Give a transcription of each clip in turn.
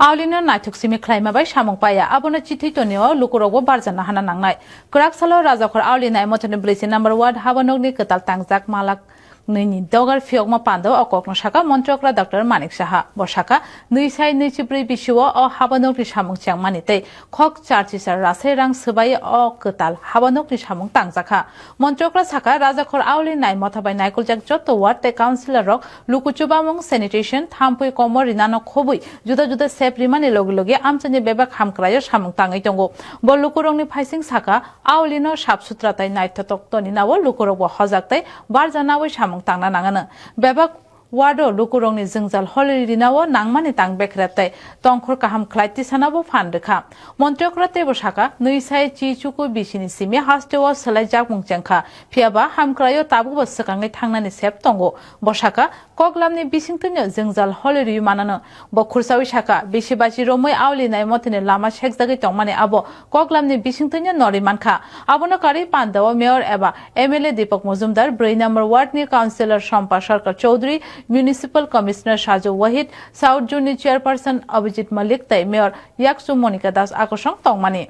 Aulina Natuk Simi Claima by Shamong Paya, Abona Chitonio, Lukurogo Barzana Hana Nangai. Kraksalo Razakor Aulina, Motan Bliss number 1, Havanogni Katal Tangzak Malak. Nini Dogar Fiogma Pando or Koknoshaka, Montrokra Dr. Manik Shaha, Boshaka, Nisai Nichibri Bishua or Habanokri Shamong Chang Manite, Kok charges are Raserang Subay or Kutal, Habanokri Shamong Tangzaka, Montrokra Saka, Razakor Auli Nine Mota by Nikol Jack Joto, what the Councillor Rock, Lukuchubamong Sanitation, Tampui Komor Rinano Kobui, Juda Sep Rimani Logilogi, Amtani Bebak Hamkrayo Shamong Tangitongo, Bolukuroni Pising Saka, Aulino Shapsutrata Night Toktonina, Lukuro Hozakte, Barzanawi Shamong Tangna Nangana, Bebak Wado Lukurongni Zingzal Holidinawo, Nangmani Tang Bekrate, Tonkor Kaham Klaiti Sanabo Fandeka, Montrokrate Boshaka, Nuisai Chichuku Bishini Simi, Hastewa Salajak Mungchanka, Piaba, Hamkrayo Tabu was Sakang Tangani Septongo, Boshaka, Koglamni Bishington, Zingzal Holidu Manano, Bokursawishaka, Bishibachi Romo Aulina Motine Lama Shexagitong Mani Abo, Koglamni Bishington, Norimanka, Abonokari Panda, Mayor Eba, Emile Deepak Muzumdar, Brain number Watney Councillor Shampa Sharkar Chaudhary, Municipal Commissioner Shaju Wahid, South Junior Chairperson Abhijit Malik, Tai Mayor Yaksu Monica Das Akoshong Tongmani.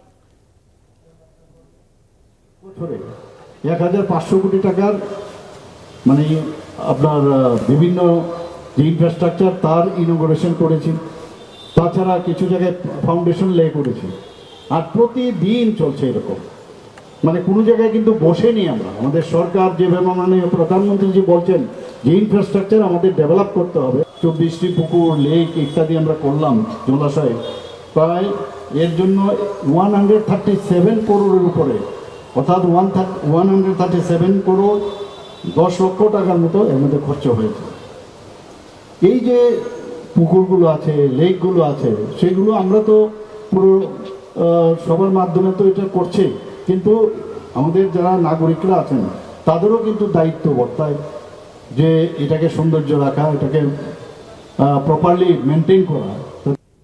1500 কোটি টাকার মানে আপনার বিভিন্ন যে infrastructure তার inauguration করেছি তাছাড়া কিছু জায়গায় ফাউন্ডেশন লে করেছি আর প্রতিদিন চলছে এরকম মানে কোনো জায়গায় কিন্তু বসেনি আমরা আমাদের সরকার যেভাবে মাননীয় প্রধানমন্ত্রী জি বলছেন যে ইনফ্রাস্ট্রাকচার আমাদের ডেভেলপ করতে হবে 24টি পুকুর লেক ইত্যাদি আমরা করলাম জলাশয় প্রায় এর জন্য 137 করোড়ের উপরে অর্থাৎ 137 করোড় 10 লক্ষ টাকার মতো এর মধ্যে খরচ হয়েছে এই যে পুকুরগুলো আছে লেকগুলো আছে সেগুলো আমরা তো পুরো সবার মাধ্যমে তো এটা করছে কিন্তু আমাদের যারা নাগরিকরা আছেন তাদেরও কিন্তু দায়িত্ব বর্তায় যে এটাকে সৌন্দর্য রাখা এটাকে প্রপারলি মেনটেন করা